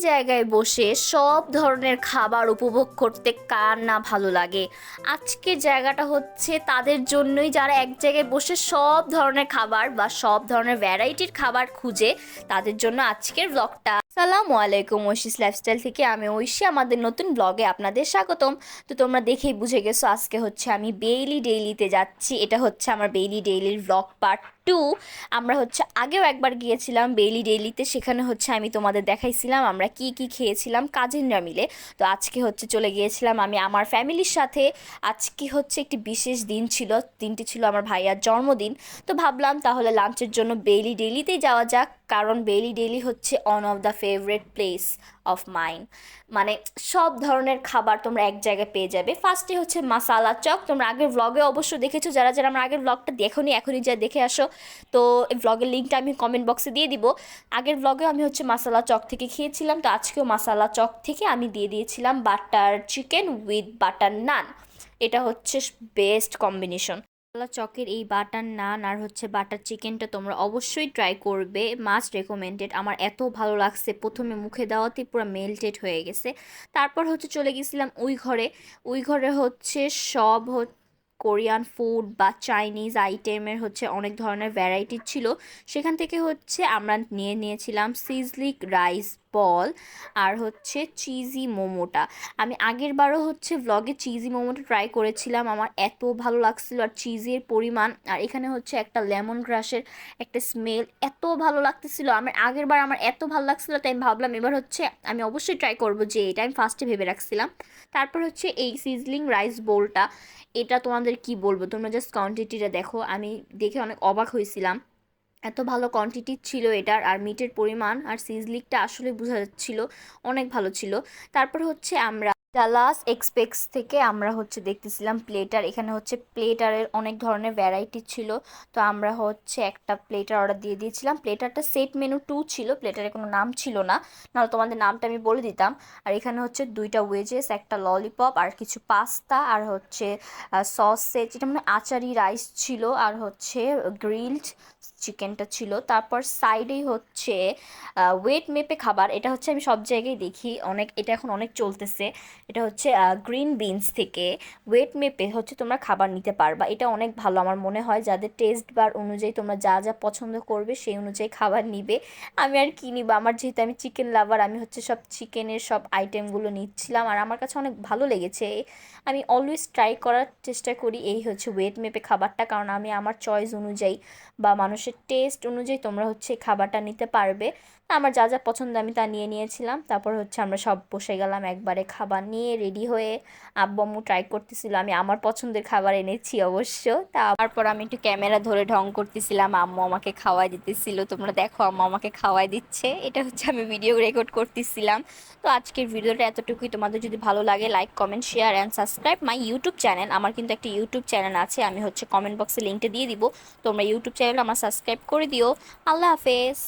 জায়গায় বসে সব ধরনের খাবার উপভোগ করতে কার না ভালো লাগে। আজকের জায়গাটা হচ্ছে তাদের জন্যই যারা এক জায়গায় বসে সব ধরনের খাবার বা সব ধরনের ভ্যারাইটির খাবার খুঁজে, তাদের জন্য আজকের ব্লগটা। আসসালামু আলাইকুম, ঐশিস লাইফস্টাইল থেকে আমি ঐশী আমাদের নতুন ব্লগে আপনাদের স্বাগতম। তো তোমরা দেখেই বুঝে গেছো আজকে হচ্ছে আমি ডেইলিতে যাচ্ছি। এটা হচ্ছে আমার ডেইলির ব্লগ পার্ট 2। আমরা হচ্ছে আগেও একবার গিয়েছিলাম ডেইলিতে, সেখানে হচ্ছে আমি তোমাদের দেখাইছিলাম আমরা কি কি খেয়েছিলাম কাজিনরা মিলে। তো আজকে হচ্ছে চলে গিয়েছিলাম আমি আমার ফ্যামিলির সাথে। আজকে হচ্ছে একটি বিশেষ দিন ছিল, দিনটি ছিল আমার ভাইয়ার জন্মদিন। তো ভাবলাম তাহলে লাঞ্চের জন্য ডেইলিতেই যাওয়া যাক, কারণ ডেইলি হচ্ছে on of the favourite place of mine. মানে সব ধরনের খাবার তোমরা এক জায়গায় পেয়ে যাবে। ফার্স্টে হচ্ছে মাসালা চক, তোমরা আগের ব্লগে অবশ্য দেখেছো, যারা যারা আমার আগের ব্লগটা দেখোনি এখনই যা দেখে আসো। তো এই ব্লগের লিঙ্কটা আমি কমেন্ট বক্সে দিয়ে দিব। আগের ব্লগেও আমি হচ্ছে মাসালা চক থেকে খেয়েছিলাম, তো আজকেও মাসালা চক থেকে আমি দিয়ে দিয়েছিলাম বাটার চিকেন উইথ বাটার নান। এটা হচ্ছে বেস্ট কম্বিনেশন। মাসালা চকের এই বাটার নান আর হচ্ছে বাটার চিকেনটা তোমরা অবশ্যই ট্রাই করবে, মাস্ট রেকমেন্ডেড। আমার এত ভালো লাগছে, প্রথমে মুখে দেওয়াতেই পুরো মেল্টেড হয়ে গেছে। তারপর হচ্ছে চলে গেছিলাম ওই ঘরে হচ্ছে সব কোরিয়ান ফুড বা চাইনিজ আইটেমের হচ্ছে অনেক ধরনের ভ্যারাইটি ছিল। সেখান থেকে হচ্ছে আমরা নিয়েছিলাম সিজলিক রাইস বল আর হচ্ছে চিজি মোমোটা। আমি আগের বারও হচ্ছে ভ্লগে চিজি মোমোটা ট্রাই করেছিলাম, আমার এত ভালো লাগছিল, আর চিজের পরিমাণ আর এখানে হচ্ছে একটা লেমন গ্রাসের একটা স্মেল এত ভালো লাগতেছিল। আমার আগের বার আমার এত ভালো লাগছিল, তাই আমি ভাবলাম এবার হচ্ছে আমি অবশ্যই ট্রাই করব, যে এটা আমি ফার্স্টে ভেবে রাখছিলাম। তারপর হচ্ছে এই সিজলিং রাইস বোলটা, এটা তোমাদের কি বলবো, তোমরা জাস্ট কোয়ান্টিটিটা দেখো। আমি দেখে অনেক অবাক হয়েছিলাম, এত ভালো কোয়ান্টিটি ছিল এটার, আর মিটের পরিমাণ আর সিজলিকটা আসলে বোঝা যাচ্ছিল অনেক ভালো ছিল। তারপর হচ্ছে আমরা ডালাস এক্সপেক্স থেকে আমরা হচ্ছে দেখতেছিলাম প্লেটার। এখানে হচ্ছে প্লেটারের অনেক ধরনের ভ্যারাইটি ছিল। তো আমরা হচ্ছে একটা প্লেটার অর্ডার দিয়ে দিয়েছিলাম। প্লেটারটা সেট মেনু 2 ছিল, প্লেটারের কোনো নাম ছিল না, নাহলে তোমাদের নামটা আমি বলে দিতাম। আর এখানে হচ্ছে 2টা ওয়েজেস, একটা ললিপপ আর কিছু পাস্তা, আর হচ্ছে সসেজ, যেটা মানে আচারি রাইস ছিল, আর হচ্ছে গ্রিলড চিকেনটা ছিল। তারপর সাইডেই হচ্ছে ওয়েট মেপে খাবার, এটা হচ্ছে আমি সব জায়গায় দেখি অনেক, এটা এখন অনেক চলতেছে। এটা হচ্ছে গ্রিন বিনস থেকে ওয়েট মেপে হচ্ছে তোমরা খাবার নিতে পারবা। এটা অনেক ভালো আমার মনে হয়, যাদের টেস্ট বার অনুযায়ী তোমরা যা যা পছন্দ করবে সেই অনুযায়ী খাবার নিবে। আমি আর কি নিব, আমার যেহেতু আমি চিকেন লাভার, আমি হচ্ছে সব চিকেনের সব আইটেমগুলো নিচ্ছিলাম, আর আমার কাছে অনেক ভালো লেগেছে। আমি অলওয়েজ ট্রাই করার চেষ্টা করি এই হচ্ছে ওয়েট মেপে খাবারটা, কারণ আমি আমার চয়েস অনুযায়ী বা মানুষের টেস্ট অনুযায়ী তোমরা হচ্ছে খাবারটা নিতে পারবে। আমার যা যা পছন্দ আমি তা নিয়েছিলাম। তারপর হচ্ছে আমরা সব বসে গেলাম একবারে খাবার নিয়ে রেডি হয়ে। আব্বু আম্মু ট্রাই করতেছিল, আমি আমার পছন্দের খাবার এনেছি অবশ্য। তারপর আমি একটু ক্যামেরা ধরে ঢং করতেছিলাম, আম্মু আমাকে খাওয়াই দিতেছিল। তোমরা দেখো আম্মু আমাকে খাওয়াই দিচ্ছে, এটা হচ্ছে আমি ভিডিও রেকর্ড করতেছিলাম। তো আজকের ভিডিওটা এতটুকুই। তোমাদের যদি ভালো লাগে like comment share and subscribe my YouTube channel. আমার কিন্তু একটা ইউটিউব চ্যানেল আছে, আমি হচ্ছে কমেন্ট বক্সে লিঙ্কটা দিয়ে দিব, তোমরা ইউটিউব চ্যানেল আমার সাবস্ক্রাইব করে দিও। আল্লাহ হাফেজ।